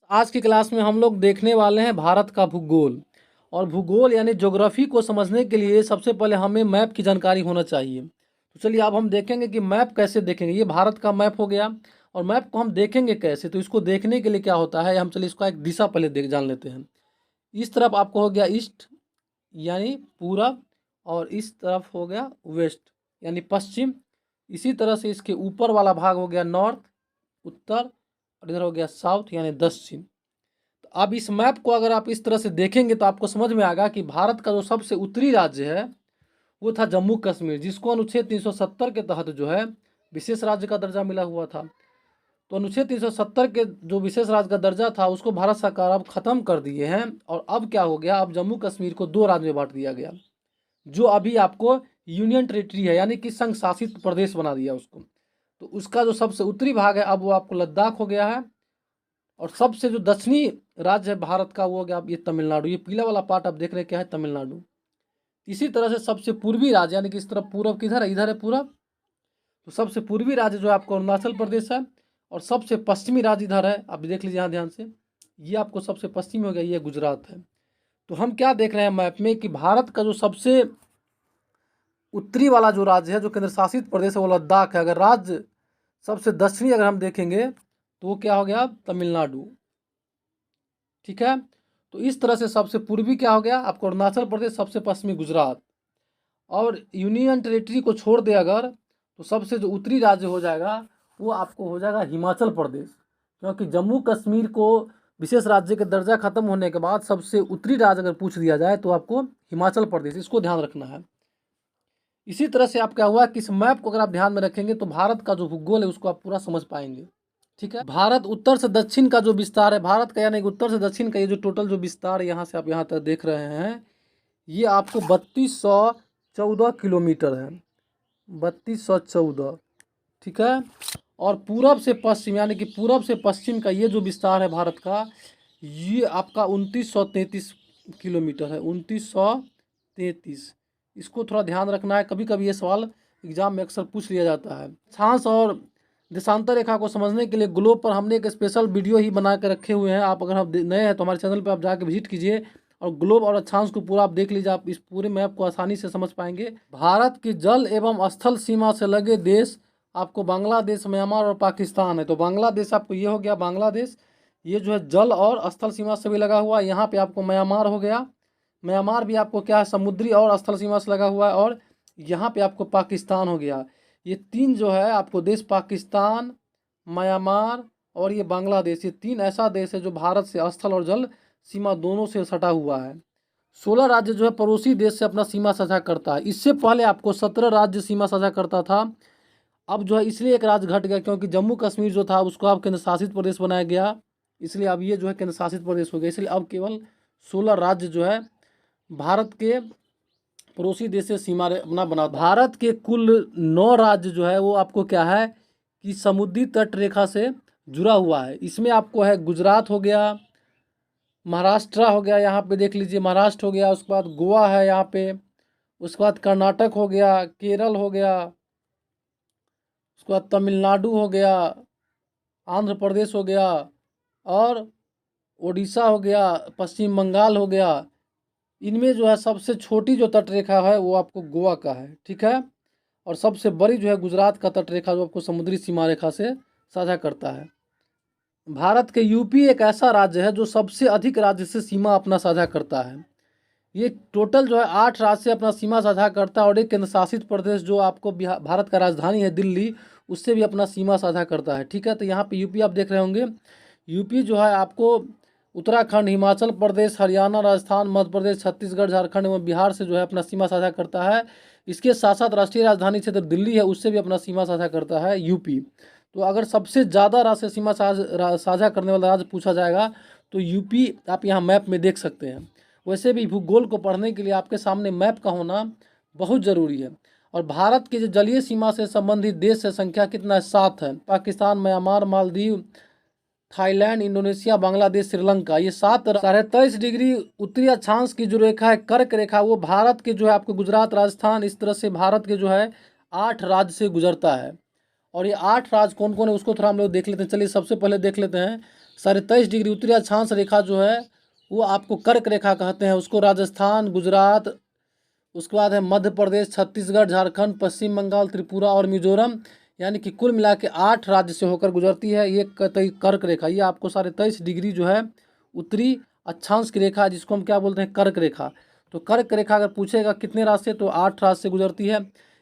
आज की क्लास में हम लोग देखने वाले हैं भारत का भूगोल। और भूगोल यानी ज्योग्राफी को समझने के लिए सबसे पहले हमें मैप की जानकारी होना चाहिए। तो चलिए अब हम देखेंगे कि मैप कैसे देखेंगे। ये भारत का मैप हो गया और मैप को हम देखेंगे कैसे। तो इसको देखने के लिए क्या होता है, हम चलिए इसका एक दिशा पहले देख जान लेते हैं। इस तरफ आपको हो गया ईस्ट यानी पूरब, और इस तरफ हो गया वेस्ट यानी पश्चिम। इसी तरह से इसके ऊपर वाला भाग हो गया नॉर्थ उत्तर, और इधर हो गया साउथ यानी दक्षिण। तो अब इस मैप को अगर आप इस तरह से देखेंगे तो आपको समझ में आएगा कि भारत का जो सबसे उत्तरी राज्य है वो था जम्मू कश्मीर, जिसको अनुच्छेद 370 के तहत जो है विशेष राज्य का दर्जा मिला हुआ था। तो अनुच्छेद 370 के जो विशेष राज्य का दर्जा था उसको भारत सरकार अब खत्म कर दिए हैं, और अब क्या हो गया, अब जम्मू कश्मीर को दो राज्य में बांट दिया गया, जो अभी आपको यूनियन टेरिटरी है यानी कि संघ शासित प्रदेश बना दिया उसको। तो उसका जो सबसे उत्तरी भाग है अब वो आपको लद्दाख हो गया है, और सबसे जो दक्षिणी राज्य है भारत का वो हो गया अब ये तमिलनाडु। ये पीला वाला पार्ट आप देख रहे हैं क्या है, तमिलनाडु। इसी तरह से सबसे पूर्वी राज्य यानी कि इस तरफ पूरब किधर है, इधर है पूरब। तो सबसे पूर्वी राज्य जो है आपको अरुणाचल प्रदेश है, और सबसे पश्चिमी राज्य इधर है, आप देख लीजिए यहाँ ध्यान से, ये आपको सबसे पश्चिमी हो गया, ये गुजरात है। तो हम क्या देख रहे हैं मैप में कि भारत का जो सबसे उत्तरी वाला जो राज्य है जो केंद्र शासित प्रदेश है वो लद्दाख है। अगर राज्य सबसे दक्षिणी अगर हम देखेंगे तो वो क्या हो गया, तमिलनाडु। ठीक है, तो इस तरह से सबसे पूर्वी क्या हो गया आपको अरुणाचल प्रदेश, सबसे पश्चिमी गुजरात। और यूनियन टेरिटरी को छोड़ दे अगर, तो सबसे जो उत्तरी राज्य हो जाएगा वो आपको हो जाएगा हिमाचल प्रदेश, क्योंकि जम्मू कश्मीर को विशेष राज्य का दर्जा खत्म होने के बाद सबसे उत्तरी राज्य अगर पूछ दिया जाए तो आपको हिमाचल प्रदेश, इसको ध्यान रखना है। इसी तरह से आप क्या हुआ कि इस मैप को अगर आप ध्यान में रखेंगे तो भारत का जो भूगोल है उसको आप पूरा समझ पाएंगे। ठीक है, भारत उत्तर से दक्षिण का जो विस्तार है भारत का, यानी कि उत्तर से दक्षिण का ये जो टोटल जो विस्तार है यहाँ से आप यहाँ तक देख रहे हैं, ये आपको 3214 किलोमीटर है, 3214। ठीक है, और पूरब से पश्चिम यानी कि पूरब से पश्चिम का ये जो विस्तार है भारत का, ये आपका 2933 किलोमीटर है, 2933। इसको थोड़ा ध्यान रखना है, कभी कभी ये सवाल एग्जाम में अक्सर पूछ लिया जाता है। अक्षांश और देशांतर रेखा को समझने के लिए ग्लोब पर हमने एक स्पेशल वीडियो ही बना के रखे हुए हैं। आप अगर आप नए हैं तो हमारे चैनल पर आप जाके विजिट कीजिए और ग्लोब और अक्षांश को पूरा आप देख लीजिए, आप इस पूरे मैप को आसानी से समझ पाएंगे। भारत की जल एवं स्थल सीमा से लगे देश आपको बांग्लादेश, म्यांमार और पाकिस्तान है। तो बांग्लादेश आपको ये हो गया बांग्लादेश, ये जो है जल और स्थल सीमा से भी लगा हुआ है। यहाँ पे आपको म्यांमार हो गया, म्यांमार भी आपको क्या है समुद्री और स्थल सीमा से लगा हुआ है। और यहाँ पे आपको पाकिस्तान हो गया। ये तीन जो है आपको देश, पाकिस्तान, म्यांमार और ये बांग्लादेश, ये तीन ऐसा देश है जो भारत से स्थल और जल सीमा दोनों से सटा हुआ है। 16 राज्य जो है पड़ोसी देश से अपना सीमा साझा करता है। इससे पहले आपको 17 राज्य सीमा साझा करता था। अब जो है इसलिए एक राज्य घट गया क्योंकि जम्मू कश्मीर जो था उसको अब केंद्र शासित प्रदेश बनाया गया, इसलिए अब ये जो है केंद्र शासित प्रदेश हो गया। इसलिए अब केवल 16 राज्य जो है भारत के पड़ोसी देश से सीमा अपना बना। भारत के कुल 9 राज्य जो है वो आपको क्या है कि समुद्री तट रेखा से जुड़ा हुआ है। इसमें आपको है गुजरात हो गया, महाराष्ट्र हो गया, यहाँ पे देख लीजिए महाराष्ट्र हो गया, उसके बाद गोवा है यहाँ पे, उसके बाद कर्नाटक हो गया, केरल हो गया, उसके बाद तमिलनाडु हो गया, आंध्र प्रदेश हो गया, और उड़ीसा हो गया, पश्चिम बंगाल हो गया। इनमें जो है सबसे छोटी जो तटरेखा है वो आपको गोवा का है। ठीक है, और सबसे बड़ी जो है गुजरात का तटरेखा जो आपको समुद्री सीमा रेखा से साझा करता है। भारत के यूपी एक ऐसा राज्य है जो सबसे अधिक राज्य से सीमा अपना साझा करता है। ये टोटल जो है 8 राज्य से अपना सीमा साझा करता है, और एक केंद्र शासित प्रदेश जो आपको भारत का राजधानी है दिल्ली, उससे भी अपना सीमा साझा करता है। ठीक है, तो यहाँ पे यूपी आप देख रहे होंगे, यूपी जो है आपको उत्तराखंड, हिमाचल प्रदेश, हरियाणा, राजस्थान, मध्य प्रदेश, छत्तीसगढ़, झारखंड एवं बिहार से जो है अपना सीमा साझा करता है। इसके साथ साथ राष्ट्रीय राजधानी क्षेत्र दिल्ली है, उससे भी अपना सीमा साझा करता है यूपी। तो अगर सबसे ज़्यादा राज्य से सीमा साझा करने वाला राज्य पूछा जाएगा तो यूपी आप यहाँ मैप में देख सकते हैं। वैसे भी भूगोल को पढ़ने के लिए आपके सामने मैप का होना बहुत ज़रूरी है। और भारत की जो जलीय सीमा से संबंधित देश है संख्या कितना है, 7 है। Pakistan, Myanmar, Maldives, Thailand, Indonesia, Bangladesh, Sri Lanka, ये 7। 23.5 डिग्री उत्तरी अक्षांश की जो रेखा है कर्क रेखा, वो भारत के जो है आपको गुजरात, राजस्थान, इस तरह से भारत के जो है 8 राज्य से गुजरता है। और ये 8 राज्य कौन कौन है उसको थोड़ा हम लोग देख लेते हैं। चलिए सबसे पहले देख लेते हैं 23.5 डिग्री उत्तरी अक्षांश रेखा जो है वो आपको कर्क रेखा कहते हैं। उसको राजस्थान, गुजरात, उसके बाद है मध्य प्रदेश, छत्तीसगढ़, झारखंड, पश्चिम बंगाल, त्रिपुरा और मिजोरम, यानी कि कुल मिला के 8 राज्य से होकर गुजरती है ये कर्क रेखा। ये आपको 23.5 डिग्री जो है उत्तरी अक्षांश की रेखा, जिसको हम क्या बोलते हैं, कर्क रेखा। तो कर्क रेखा अगर पूछेगा कितने राज्य से, तो 8 राज्य से गुजरती है।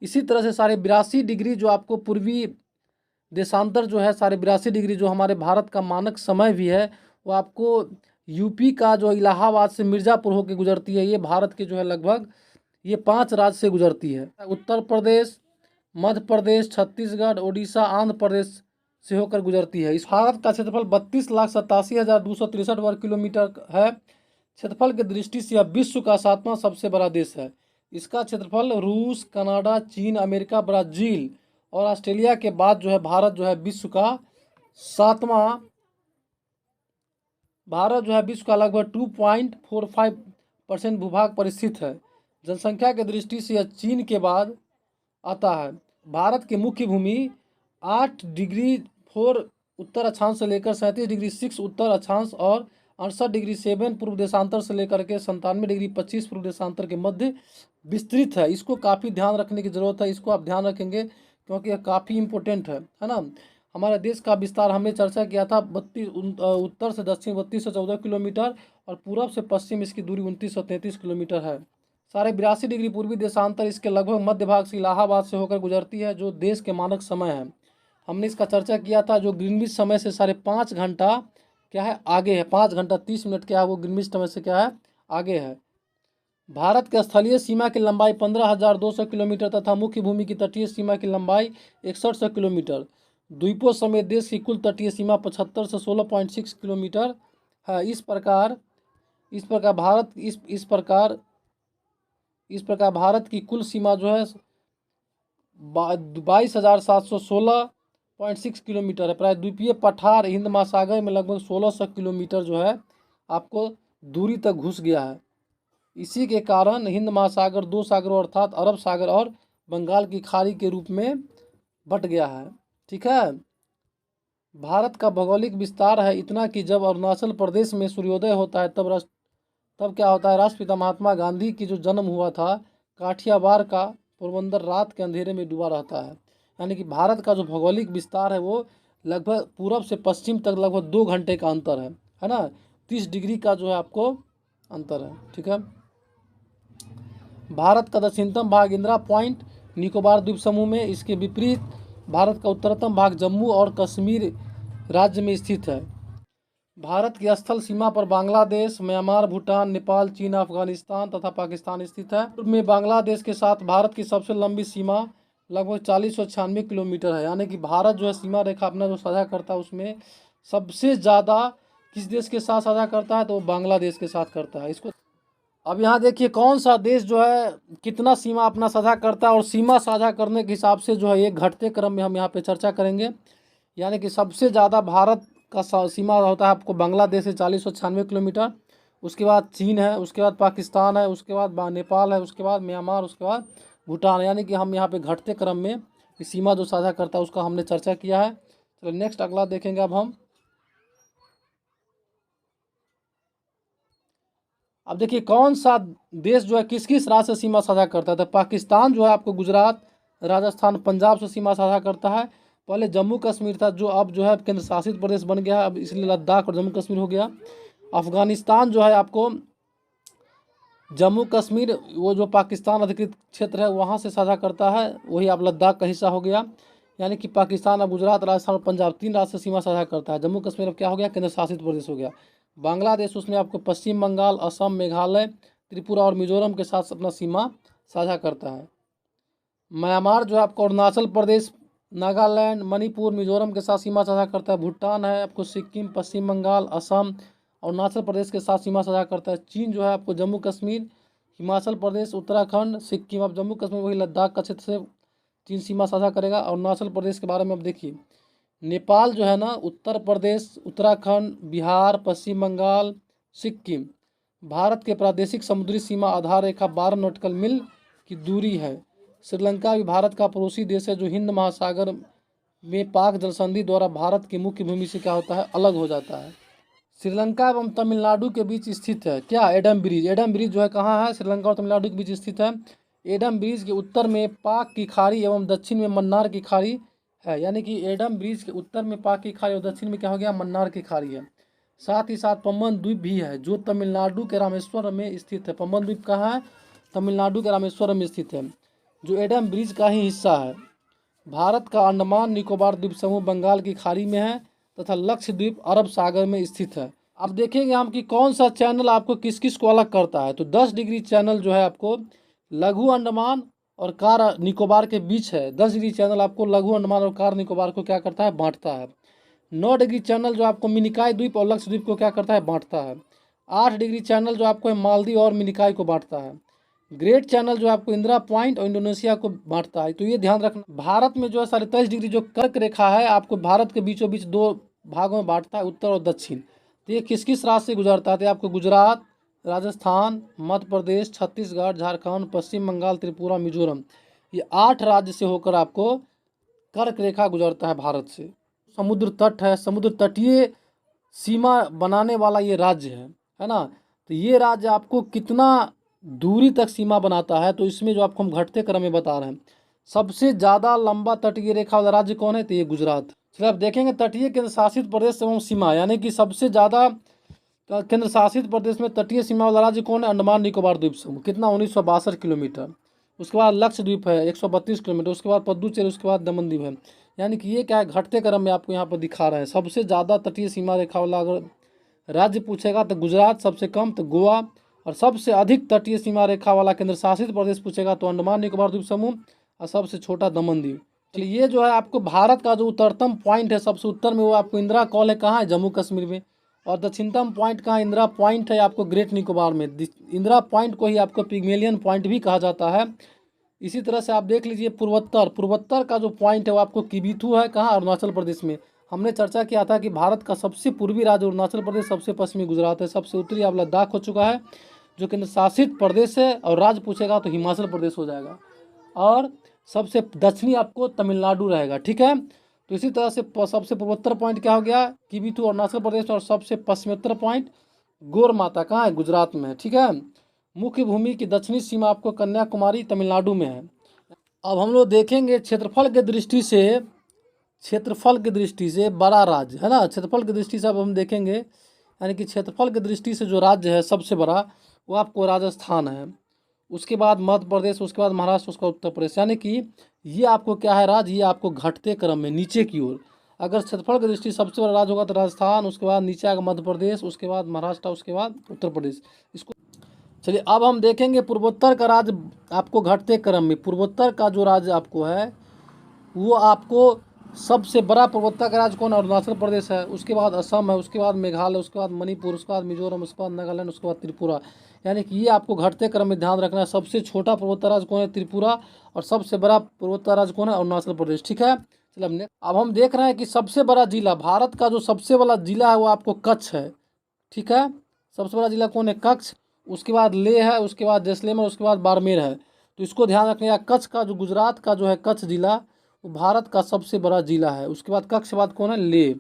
इसी तरह से 82.5 डिग्री जो आपको पूर्वी देशांतर जो है, 82.5 डिग्री जो हमारे भारत का मानक समय भी है, वो आपको यूपी का जो इलाहाबाद से मिर्ज़ापुर होकर गुजरती है। ये भारत के जो है लगभग ये 5 राज्य से गुजरती है। उत्तर प्रदेश, मध्य प्रदेश, छत्तीसगढ़, उड़ीसा, आंध्र प्रदेश से होकर गुजरती है। इस भारत का क्षेत्रफल 32,87,263 वर्ग किलोमीटर है। क्षेत्रफल की दृष्टि से यह विश्व का 7वां सबसे बड़ा देश है। इसका क्षेत्रफल रूस, कनाडा, चीन, अमेरिका, ब्राज़ील और ऑस्ट्रेलिया के बाद जो है भारत जो है विश्व का 7वां, भारत जो है विश्व का लगभग 2.45% भूभाग पर स्थित है। जनसंख्या की दृष्टि से यह चीन के बाद आता है। भारत की मुख्य भूमि 8.4 उत्तर अक्षांश से लेकर 37.6 उत्तर अक्षांश और 68.7 पूर्व देशांतर से लेकर के 97.25 पूर्व देशांतर के मध्य विस्तृत है। इसको काफ़ी ध्यान रखने की ज़रूरत है। इसको आप ध्यान रखेंगे क्योंकि यह काफ़ी इम्पोर्टेंट है ना। हमारे देश का विस्तार हमने चर्चा किया था, उत्तर से दक्षिण 3214 किलोमीटर और पूर्व से पश्चिम इसकी दूरी 2933 किलोमीटर है। 82.5 डिग्री पूर्वी देशांतर इसके लगभग मध्य भाग से इलाहाबाद से होकर गुजरती है, जो देश के मानक समय है। हमने इसका चर्चा किया था, जो ग्रीनविच समय से 5.5 घंटा क्या है आगे है, 5 घंटा 30 मिनट क्या है वो ग्रीनविच समय से क्या है आगे है। भारत के स्थलीय सीमा की लंबाई 15,200 किलोमीटर तथा मुख्य भूमि की तटीय सीमा की लंबाई 6100 किलोमीटर। द्वीपों समेत देश की कुल तटीय सीमा 75 से 16.6 किलोमीटर है। इस प्रकार भारत की कुल सीमा जो है 22,716.6 किलोमीटर है। प्रायद्वीपीय पठार हिंद महासागर में लगभग 1600 किलोमीटर जो है आपको दूरी तक घुस गया है। इसी के कारण हिंद महासागर 2 सागरों अर्थात अरब सागर और बंगाल की खाड़ी के रूप में बट गया है। ठीक है। भारत का भौगोलिक विस्तार है इतना कि जब अरुणाचल प्रदेश में सूर्योदय होता है तब क्या होता है, राष्ट्रपिता महात्मा गांधी की जो जन्म हुआ था काठियावाड़ का पोरबंदर रात के अंधेरे में डूबा रहता है। यानी कि भारत का जो भौगोलिक विस्तार है वो लगभग पूरब से पश्चिम तक लगभग 2 घंटे का अंतर है ना। 30 डिग्री का जो है आपको अंतर है। ठीक है। भारत का दक्षिणतम भाग इंदिरा पॉइंट निकोबार द्वीप समूह में, इसके विपरीत भारत का उत्तरतम भाग जम्मू और कश्मीर राज्य में स्थित है। भारत की स्थल सीमा पर बांग्लादेश, म्यांमार, भूटान, नेपाल, चीन, अफगानिस्तान तथा पाकिस्तान स्थित है। पूर्व में बांग्लादेश के साथ भारत की सबसे लंबी सीमा लगभग 4096 किलोमीटर है। यानी कि भारत जो है सीमा रेखा अपना जो साझा करता है उसमें सबसे ज़्यादा किस देश के साथ साझा करता है, तो बांग्लादेश के साथ करता है। इसको अब यहाँ देखिए कौन सा देश जो है कितना सीमा अपना साझा करता है, और सीमा साझा करने के हिसाब से जो है एक घटते क्रम में हम यहाँ पे चर्चा करेंगे। यानी कि सबसे ज़्यादा भारत का सीमा होता है आपको बांग्लादेश से 4096 किलोमीटर, उसके बाद चीन है, उसके बाद पाकिस्तान है, उसके बाद नेपाल है, उसके बाद म्यांमार, उसके बाद भूटान। यानी कि हम यहाँ पे घटते क्रम में सीमा जो साझा करता है उसका हमने चर्चा किया है। चलो नेक्स्ट अगला देखेंगे अब देखिए कौन सा देश जो है किस किस राज्य से सीमा साझा करता है। तो पाकिस्तान जो है आपको गुजरात, राजस्थान, पंजाब से सीमा साझा करता है। पहले जम्मू कश्मीर था, जो अब जो है केंद्र शासित प्रदेश बन गया है, अब इसलिए लद्दाख और जम्मू कश्मीर हो गया। अफगानिस्तान जो है आपको जम्मू कश्मीर वो जो पाकिस्तान अधिकृत क्षेत्र है वहाँ से साझा करता है, वही अब लद्दाख का हिस्सा हो गया। यानी कि पाकिस्तान अब गुजरात, राजस्थान और पंजाब 3 राज्य से सीमा साझा करता है। जम्मू कश्मीर अब क्या हो गया, केंद्र शासित प्रदेश हो गया। बांग्लादेश उसमें आपको पश्चिम बंगाल, असम, मेघालय, त्रिपुरा और मिजोरम के साथ अपना सीमा साझा करता है। म्यांमार जो है आपको अरुणाचल प्रदेश, नागालैंड, मणिपुर, मिजोरम के साथ सीमा साझा करता है। भूटान है आपको सिक्किम, पश्चिम बंगाल, असम, अरुणाचल प्रदेश के साथ सीमा साझा करता है। चीन जो है आपको जम्मू कश्मीर, हिमाचल प्रदेश, उत्तराखंड, सिक्किम, अब जम्मू कश्मीर वही लद्दाख का क्षेत्र से चीन सीमा साझा करेगा। अरुणाचल प्रदेश के बारे में अब देखिए, नेपाल जो है ना उत्तर प्रदेश, उत्तराखंड, बिहार, पश्चिम बंगाल, सिक्किम, भारत के प्रादेशिक समुद्री सीमा आधार रेखा 12 नॉटिकल मील की दूरी है। श्रीलंका भी भारत का पड़ोसी देश है जो हिंद महासागर में पाक जलसंधि द्वारा भारत की मुख्य भूमि से क्या होता है, अलग हो जाता है। श्रीलंका एवं तमिलनाडु के बीच स्थित है क्या, एडम ब्रिज। एडम ब्रिज जो है कहाँ है, श्रीलंका और तमिलनाडु के बीच स्थित है। एडम ब्रिज के उत्तर में पाक की खाड़ी एवं दक्षिण में मन्नार की खाड़ी है, यानी कि एडम ब्रिज के उत्तर में पाक की खाड़ी और दक्षिण में क्या हो गया, मन्नार की खाड़ी है। साथ ही साथ पम्बन द्वीप भी है जो तमिलनाडु के रामेश्वरम में स्थित है। पम्बन द्वीप कहाँ है, तमिलनाडु के रामेश्वरम में स्थित है, जो एडम ब्रिज का ही हिस्सा है। भारत का अंडमान निकोबार द्वीप समूह बंगाल की खाड़ी में है तथा लक्षद्वीप अरब सागर में स्थित है। अब देखेंगे हम कि कौन सा चैनल आपको किस किस को अलग करता है। तो 10 डिग्री चैनल जो है आपको लघु अंडमान और कार निकोबार के बीच है। 10 डिग्री चैनल आपको लघु अंडमान और कार निकोबार को क्या करता है, बांटता है। 9 डिग्री चैनल जो आपको मिनिकॉय द्वीप और लक्षद्वीप को क्या करता है, बांटता है। 8 डिग्री चैनल जो आपको मालदीव और मिनिकॉय को बांटता है। ग्रेट चैनल जो आपको इंदिरा पॉइंट और इंडोनेशिया को बांटता है। तो ये ध्यान रखना, भारत में जो है 23.5 डिग्री जो कर्क रेखा है आपको भारत के बीचों बीच 2 भागों में बांटता है, उत्तर और दक्षिण। तो ये किस किस राज्य से गुजरता है, तो आपको गुजरात, राजस्थान, मध्य प्रदेश, छत्तीसगढ़, झारखंड, पश्चिम बंगाल, त्रिपुरा, मिजोरम, ये 8 राज्य से होकर आपको कर्क रेखा गुजरता है भारत से। समुद्र तट है, समुद्र तटीय सीमा बनाने वाला ये राज्य है ना। तो ये राज्य आपको कितना दूरी तक सीमा बनाता है, तो इसमें जो आपको हम घटते क्रम में बता रहे हैं। सबसे ज़्यादा लंबा तटीय रेखा वाला राज्य कौन है, तो ये गुजरात। चलिए आप देखेंगे तटीय केंद्र शासित प्रदेश एवं सीमा, यानी कि सबसे ज़्यादा केंद्र शासित प्रदेश में तटीय सीमा वाला राज्य कौन है, अंडमान निकोबार द्वीप समूह। कितना, 1962 किलोमीटर। उसके बाद लक्षद्वीप है 132 किलोमीटर। उसके बाद पुदुचेरी, उसके बाद दमन द्वीप है। यानी कि ये क्या है, घटते क्रम में आपको यहाँ पर दिखा रहे हैं। सबसे ज़्यादा तटीय सीमा रेखा वाला अगर राज्य पूछेगा तो गुजरात, सबसे कम तो गोवा, और सबसे अधिक तटीय सीमा रेखा वाला केंद्र शासित प्रदेश पूछेगा तो अंडमान निकोबार द्वीप समूह, और सबसे छोटा दमन द्वीप। चलिए ये जो है आपको भारत का जो उत्तरतम पॉइंट है सबसे उत्तर में, वो आपको इंदिरा कॉल है, कहाँ है, जम्मू कश्मीर में। और दक्षिणतम पॉइंट कहाँ, इंदिरा पॉइंट है आपको ग्रेट निकोबार में। इंदिरा पॉइंट को ही आपको पिग्मेलियन पॉइंट भी कहा जाता है। इसी तरह से आप देख लीजिए पूर्वोत्तर का जो पॉइंट है वो आपको किबिथू है, कहाँ, अरुणाचल प्रदेश में। हमने चर्चा किया था कि भारत का सबसे पूर्वी राज्य अरुणाचल प्रदेश, सबसे पश्चिमी गुजरात है, सबसे उत्तरी अब लद्दाख हो चुका है जो केंद्र शासित प्रदेश है, और राज्य पूछेगा तो हिमाचल प्रदेश हो जाएगा, और सबसे दक्षिणी आपको तमिलनाडु रहेगा। ठीक है, तो इसी तरह से सबसे पूर्वोत्तर पॉइंट क्या हो गया, किबिथू अरुणाचल प्रदेश, और सबसे पश्चिमोत्तर पॉइंट गौर माता कहाँ है, गुजरात में है। ठीक है, मुख्य भूमि की दक्षिणी सीमा आपको कन्याकुमारी तमिलनाडु में है। अब हम लोग देखेंगे क्षेत्रफल के दृष्टि से, क्षेत्रफल की दृष्टि से बड़ा राज्य है ना। क्षेत्रफल की दृष्टि से अब हम देखेंगे, यानी कि क्षेत्रफल की दृष्टि से जो राज्य है सबसे बड़ा वो आपको राजस्थान है, उसके बाद मध्य प्रदेश, उसके बाद महाराष्ट्र, उसका उत्तर प्रदेश। यानी कि ये आपको क्या है राज्य, ये आपको घटते क्रम में नीचे की ओर। अगर क्षेत्रफल की दृष्टि सबसे बड़ा राज्य होगा तो राजस्थान, उसके बाद नीचे आएगा मध्य प्रदेश, उसके बाद महाराष्ट्र, उसके बाद उत्तर प्रदेश। इसको चलिए अब हम देखेंगे पूर्वोत्तर का राज्य आपको घटते क्रम में। पूर्वोत्तर का जो राज्य आपको है वो आपको सबसे बड़ा पूर्वोत्तर का राज्य कौन है, अरुणाचल प्रदेश है, उसके बाद असम है, उसके बाद मेघालय, उसके बाद मणिपुर, उसके बाद मिजोरम, उसके बाद नागालैंड, उसके बाद त्रिपुरा। यानी कि ये आपको घटते क्रम में ध्यान रखना है। सबसे छोटा पूर्वोत्तर राज्य कौन है, त्रिपुरा, और सबसे बड़ा पूर्वोत्तर राज्य कौन है, अरुणाचल प्रदेश। ठीक है, चलिए अब हम देख रहे हैं कि सबसे बड़ा जिला, भारत का जो सबसे बड़ा जिला है वो आपको कच्छ है। ठीक है, सबसे बड़ा जिला कौन है, कच्छ, उसके बाद लेह है, उसके बाद जैसलमेर, उसके बाद बाड़मेर है। तो इसको ध्यान रखिएगा, कच्छ का जो गुजरात का जो है कच्छ जिला वो भारत का सबसे बड़ा जिला है। उसके बाद कच्छ के बाद कौन है, लेह,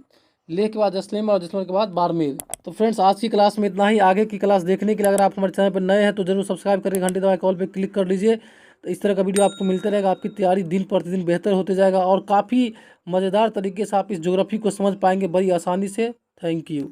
लेह के बाद जैसलमेर, और जैसलमेर के बाद बाड़मेर। तो फ्रेंड्स आज की क्लास में इतना ही। आगे की क्लास देखने के लिए अगर आप हमारे चैनल पर नए हैं तो जरूर सब्सक्राइब करके घंटे दबाए कॉल पे क्लिक कर लीजिए। तो इस तरह का वीडियो आपको मिलता रहेगा, आपकी तैयारी दिन प्रतिदिन बेहतर होते जाएगा, और काफ़ी मज़ेदार तरीके से आप इस ज्योग्राफी को समझ पाएंगे बड़ी आसानी से। Thank you.